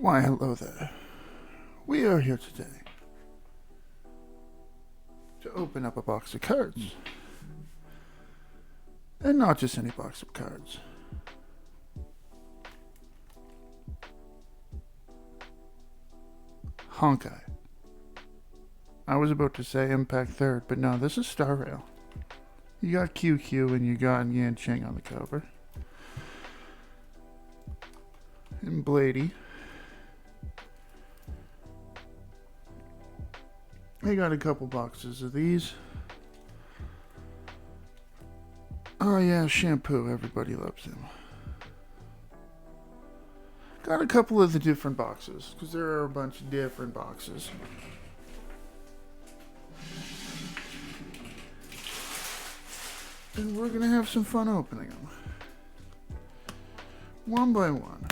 Why, hello there. We are here today to open up a box of cards. And not just any box of cards. Honkai. I was about to say Impact Third, but no, this is Star Rail. You got QQ and you got Yan Ching on the cover. And Blady. I got a couple boxes of these. Oh yeah, Shampoo, everybody loves him. Got a couple of the different boxes, because there are a bunch of different boxes. And we're going to have some fun opening them. One by one.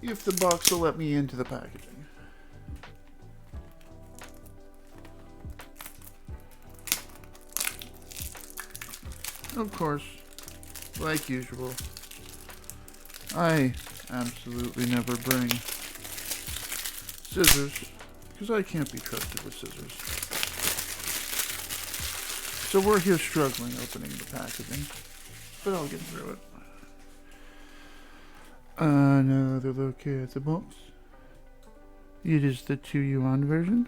If the box will let me into the packaging. Of course, like usual, I absolutely never bring scissors, because I can't be trusted with scissors. So we're here struggling opening the packaging, but I'll get through it. Another look at the box. It is the 2 yuan version.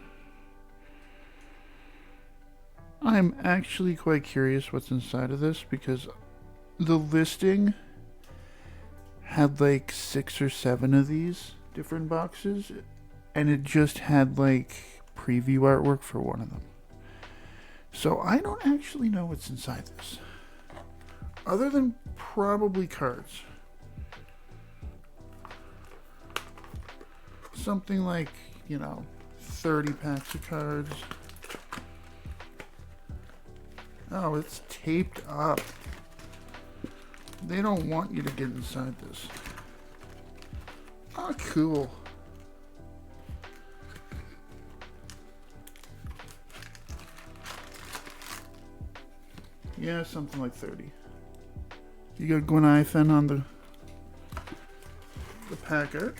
I'm actually quite curious what's inside of this, because the listing had like 6 or 7 of these different boxes, and it just had like preview artwork for one of them. So I don't actually know what's inside this, other than probably cards. Something like, 30 packs of cards. Oh, it's taped up. They don't want you to get inside this. Oh, cool. Yeah, something like 30. You got Gwen on the packet.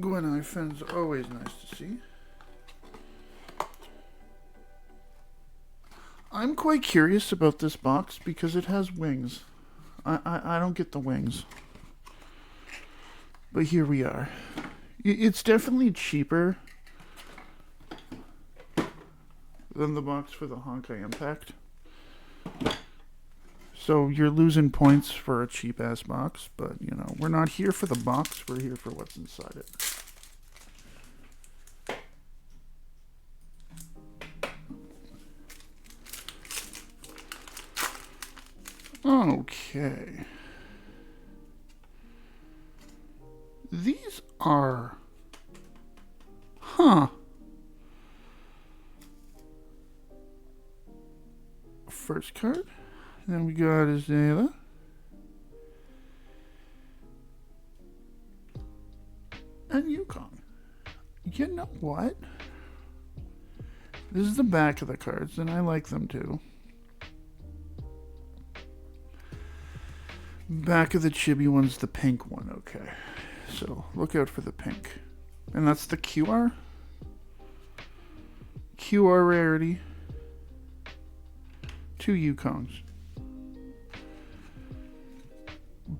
Gwen Ifen's always nice to see. I'm quite curious about this box because it has wings. I don't get the wings. But here we are. It's definitely cheaper than the box for the Honkai Impact. So you're losing points for a cheap ass box, but we're not here for the box, we're here for what's inside it. Okay. These are... First card. Then we got Azalea. And Yukon. You know what? This is the back of the cards, and I like them too. Back of the chibi one's the pink one, okay. So look out for the pink. And that's the QR. QR rarity. 2 Yukongs.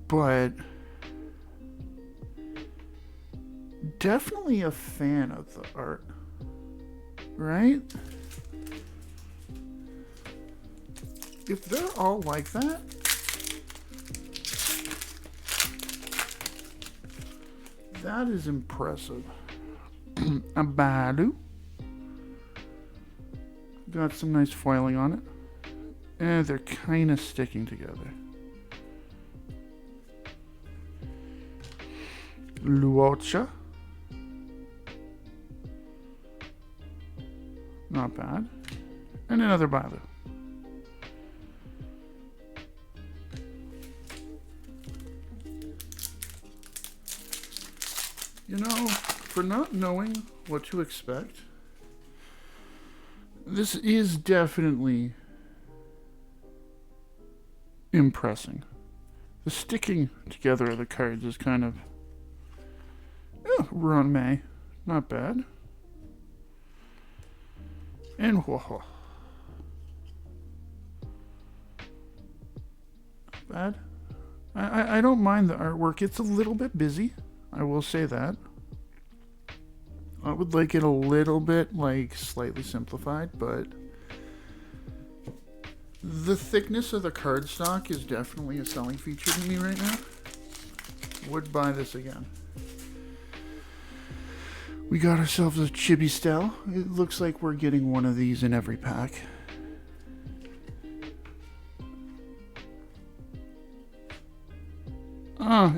But definitely a fan of the art, right? If they're all like that, that is impressive. A Balu. Got some nice foiling on it. And they're kind of sticking together. Luocha. Not bad. And another Balu. For not knowing what to expect, this is definitely impressing. The sticking together of the cards is kind of run May. Not bad. And whoa. Not bad. I don't mind the artwork. It's a little bit busy. I will say that. I would like it a little bit, like, slightly simplified, but the thickness of the cardstock is definitely a selling feature to me right now. Would buy this again. We got ourselves a Chibi Stell. It looks like we're getting one of these in every pack.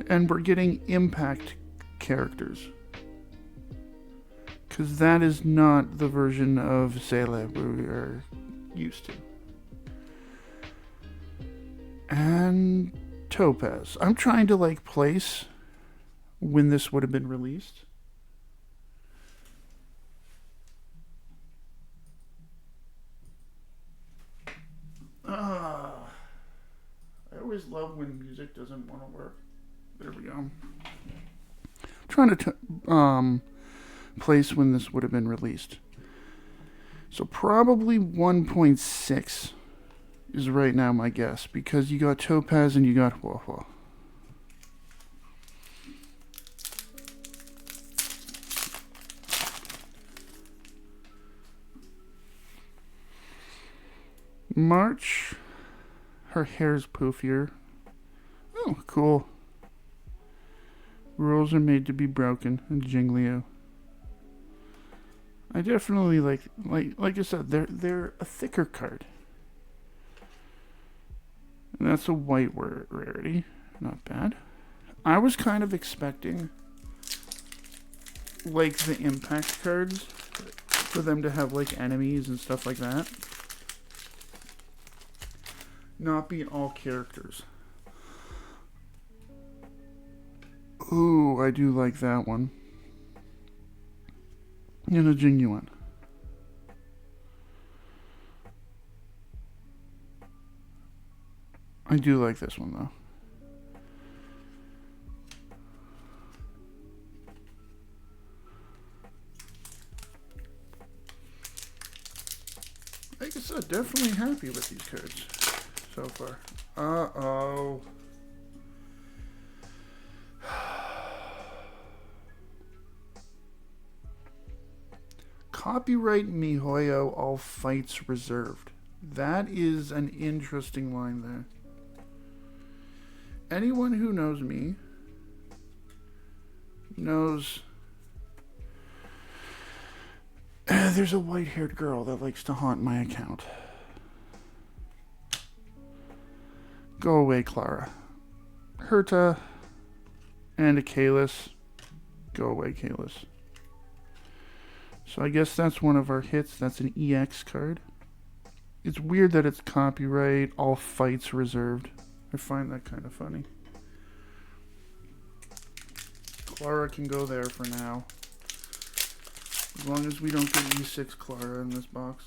And we're getting impact characters. Because that is not the version of Sele we are used to. And Topaz. I'm trying to like place when this would have been released. I always love when music doesn't want to work. There we go. I'm trying to place when this would have been released. So probably 1.6 is right now my guess, because you got Topaz and you got Waifu. March. Her hair's poofier. Oh, cool. Rules are made to be broken. And Jingliu. I definitely like I said, they're a thicker card. And that's a white rarity. Not bad. I was kind of expecting like the impact cards for them to have like enemies and stuff like that. Not be all characters. Ooh, I do like that one. And a genuine. I do like this one though. Like I said, definitely happy with these cards so far. Uh-oh. Copyright MiHoYo, all fights reserved. That is an interesting line there. Anyone who knows me knows there's a white-haired girl that likes to haunt my account. Go away, Clara. Herta and a Kalis. Go away, Kalis. So I guess that's one of our hits. That's an EX card. It's weird that it's copyright, all fights reserved. I find that kind of funny. Clara can go there for now. As long as we don't get E6 Clara in this box.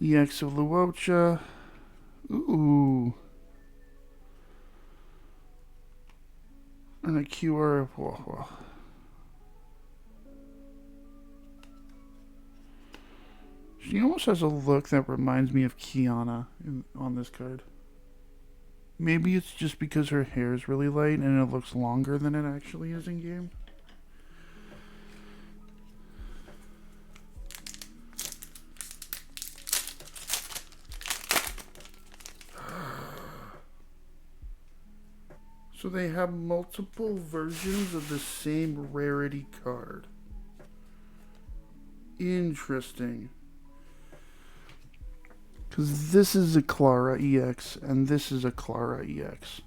EX of Luocha. Ooh. And a QR of Waifu. She almost has a look that reminds me of Kiana on this card. Maybe it's just because her hair is really light and it looks longer than it actually is in game. So they have multiple versions of the same rarity card. Interesting. Because this is a Clara EX, and this is a Clara EX.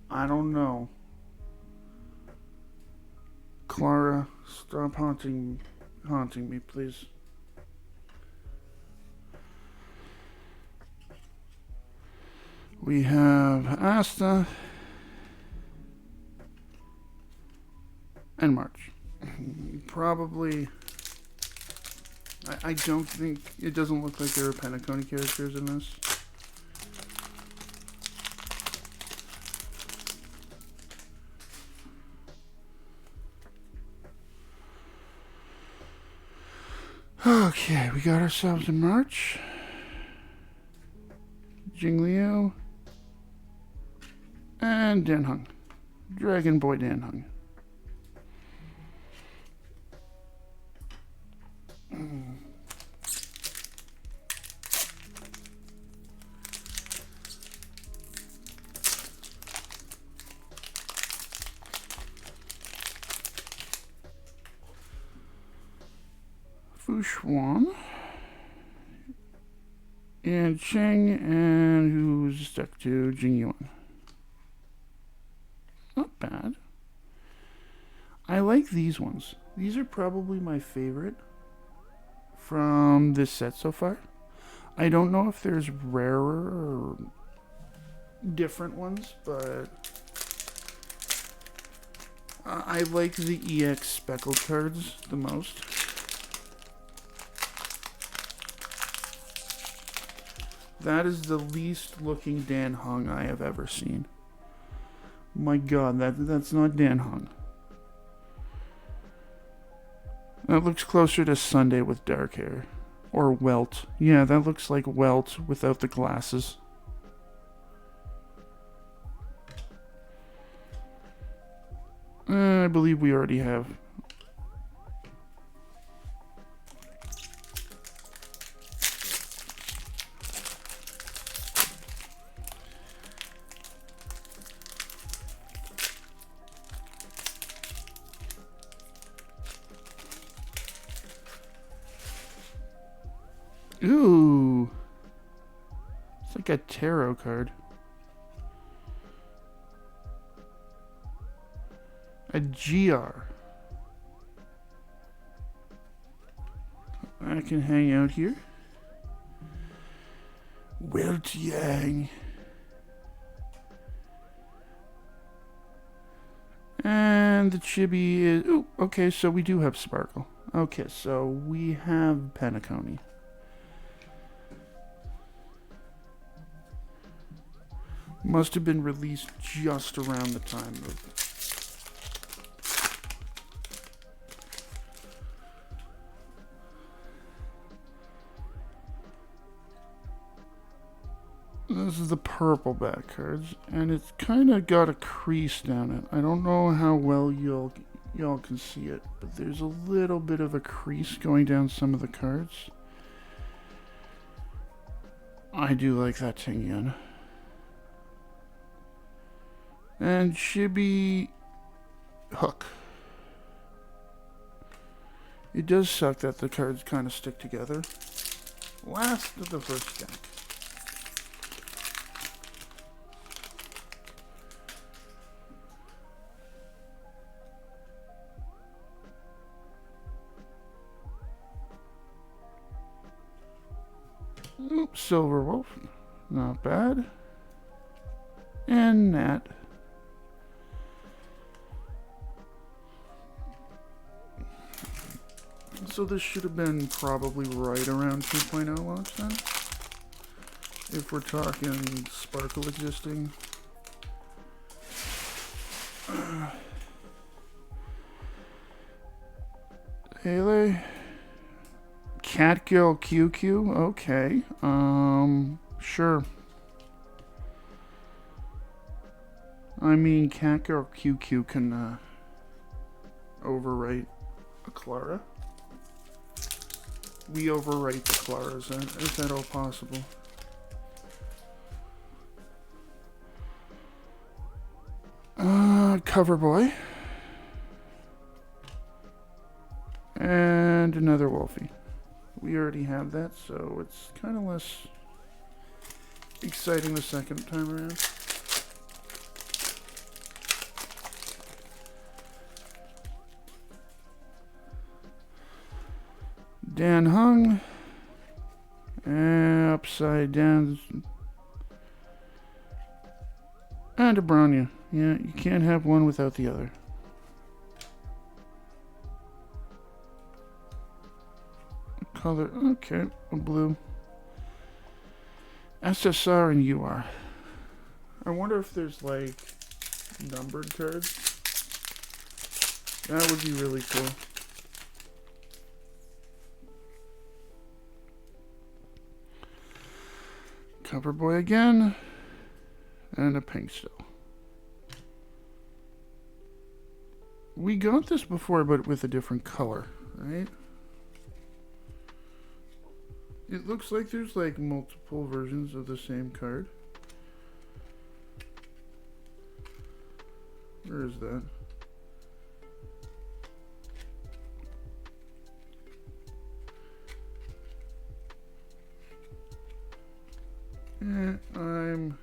I don't know. Clara, stop haunting me, please. We have Asta and March. Probably... I don't think... It doesn't look like there are Penacony characters in this. Okay, we got ourselves a March. Jingliu. And Danhung. Dragon Boy Danhung. Fushwan. And Cheng, and who's stuck to Jingyuan. Not bad. I like these ones. These are probably my favorite from this set so far. I don't know if there's rarer or different ones, but I like the EX speckled cards the most. That is the least looking Danhung I have ever seen. My god, that's not Danhung. That looks closer to Sunday with dark hair. Or Welt. Yeah, that looks like Welt without the glasses. I believe we already have. Ooh. It's like a tarot card. A GR. I can hang out here. Wilt Yang. And the chibi is... Ooh, okay, so we do have Sparkle. Okay, so we have Penacony. Must have been released just around the time of... This is the purple back cards, and it's kind of got a crease down it. I don't know how well y'all can see it, but there's a little bit of a crease going down some of the cards. I do like that Tingyan. And Chibi Hook. It does suck that the cards kind of stick together. Last of the first deck. Oops, Silver Wolf. Not bad. And Nat. So this should have been probably right around 2.0 launch then. If we're talking Sparkle existing. Haley. Catgirl QQ? Okay. Sure. I mean, Catgirl QQ can overwrite a Clara. We overwrite the Claras. Is that all possible? Cover Boy. And another Wolfie. We already have that, so it's kind of less exciting the second time around. Danhung. Upside down. And a Bronya. Yeah, you can't have one without the other. color. Okay, a blue. SSR and UR. I wonder if there's like numbered cards. That would be really cool. Cover boy again. And a pink still. We got this before, but with a different color, right? It looks like there's like multiple versions of the same card. Where is that? I'm...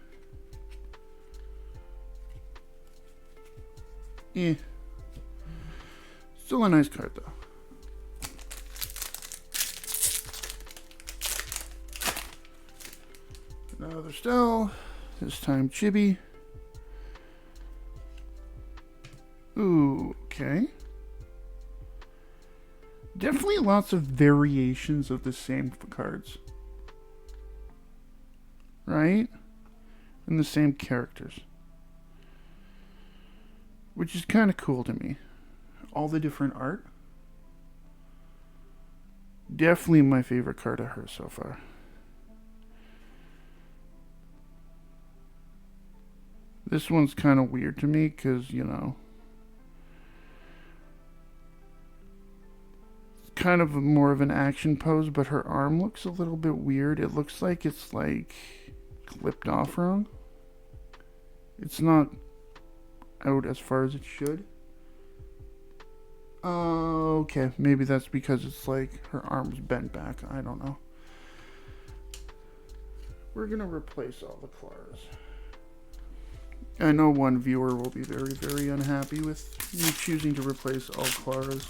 Still a nice card, though. Another still. This time chibi. Ooh, okay. Definitely lots of variations of the same cards. Right? And the same characters. Which is kind of cool to me. All the different art. Definitely my favorite card of hers so far. This one's kind of weird to me because, you know, it's kind of more of an action pose, but her arm looks a little bit weird. It looks like it's like clipped off wrong. It's not out as far as it should. Okay, maybe that's because it's like her arm's bent back. I don't know. We're gonna replace all the claws. I know one viewer will be very, very unhappy with me choosing to replace all Claras.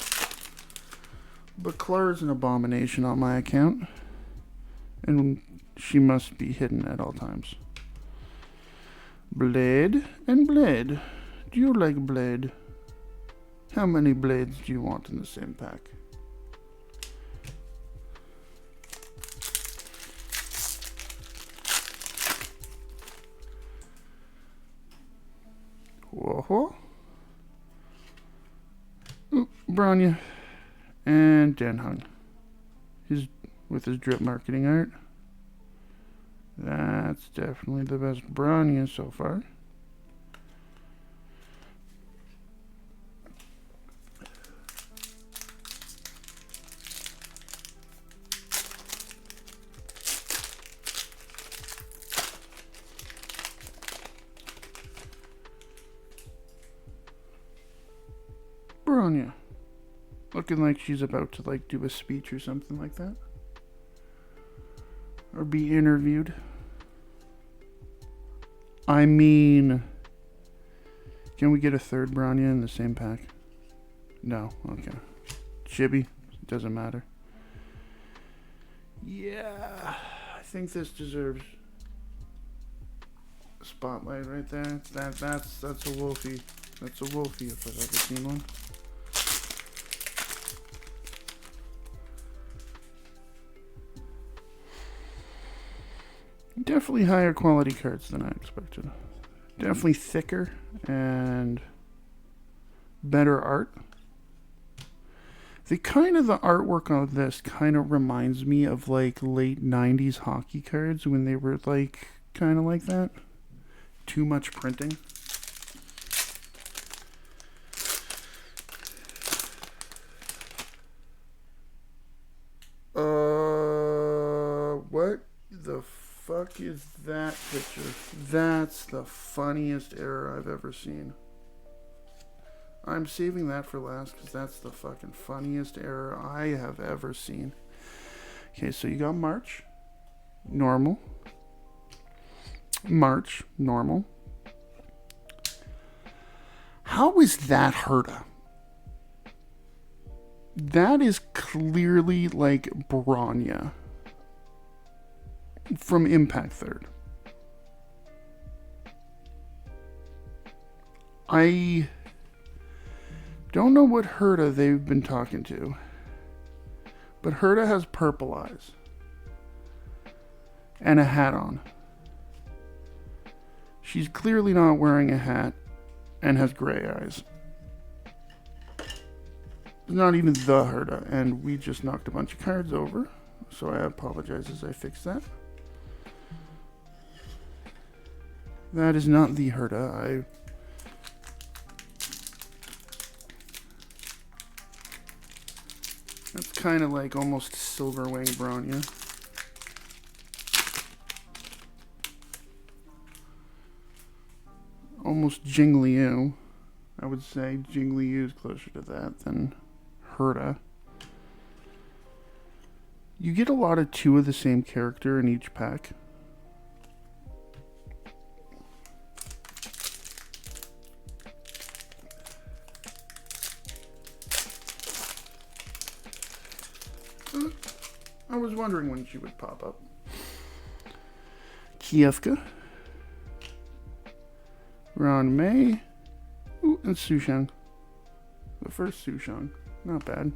But Clara's an abomination on my account. And she must be hidden at all times. Blade and Blade. Do you like Blade? How many Blades do you want in the same pack? Whoa. Ooh, Branya. And Denhung. With his drip marketing art. That's definitely the best Branya so far. Branya. Looking like she's about to like do a speech or something like that. Or be interviewed. I mean, can we get a third Branya in the same pack? No, okay. Chibi, doesn't matter. Yeah, I think this deserves a spotlight right there. That's a Wolfie. That's a Wolfie if I've ever seen one. Definitely higher quality cards than I expected. Definitely thicker and better art. The artwork on this kind of reminds me of like late 90s hockey cards when they were like kind of like that. Too much printing. What the fuck is that picture? That's the funniest error I've ever seen. I'm saving that for last because that's the fucking funniest error I have ever seen. Okay, so you got March. Normal. March. Normal. How is that Herta? That is clearly like Branya from Impact Third. I don't know what Herta they've been talking to, But Herta has purple eyes. And a hat on. She's clearly not wearing a hat and has gray eyes. Not even the Herta, and we just knocked a bunch of cards over, so I apologize as I fix that. That is not the Herta. That's kind of like almost Silverwing Bronya. Almost Jingliu. I would say Jingliu is closer to that than Herta. You get a lot of two of the same character in each pack. I was wondering when she would pop up. Kiefka. Ron May. Ooh, and Sushang. The first Sushang. Not bad.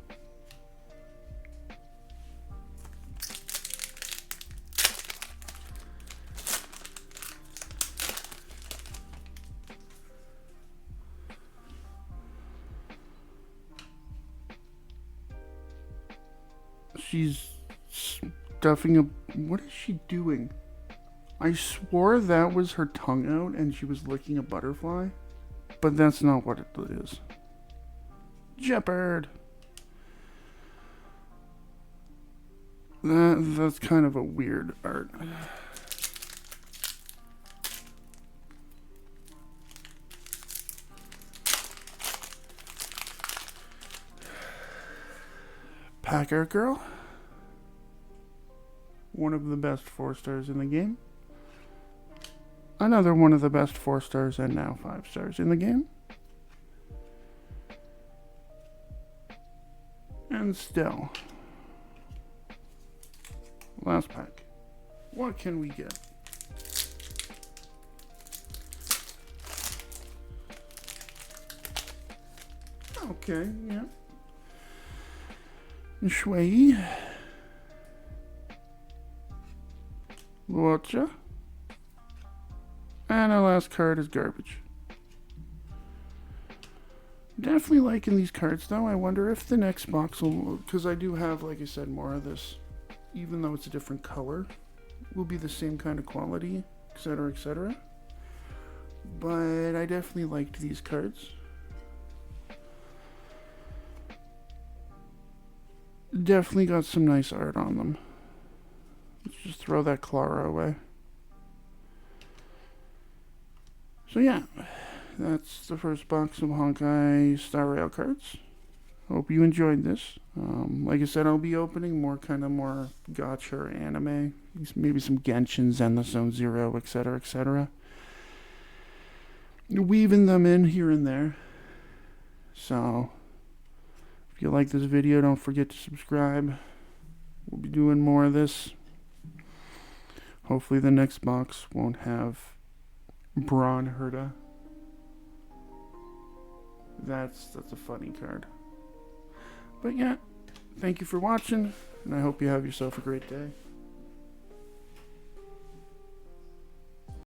She's stuffing a... What is she doing? I swore that was her tongue out and she was licking a butterfly. But that's not what it is. Jeopard! That's kind of a weird art. Packer Girl. One of the best 4 stars in the game. Another one of the best 4 stars and now 5 stars in the game. And still. Last pack. What can we get? Okay, yeah. Shui. Luocha. And our last card is garbage. Definitely liking these cards though. I wonder if the next box will, because I do have, like I said, more of this, even though it's a different color, will be the same kind of quality, etc., etc. But I definitely liked these cards. Definitely got some nice art on them. Let's just throw that Clara away. So yeah, that's the first box of Honkai Star Rail cards. Hope you enjoyed this. Like I said, I'll be opening more gacha or anime, maybe some Genshin, Zenless Zone Zero, etc., etc. Weaving them in here and there. So, if you like this video, don't forget to subscribe. We'll be doing more of this. Hopefully the next box won't have Braun Herta. That's a funny card. But yeah, thank you for watching, and I hope you have yourself a great day.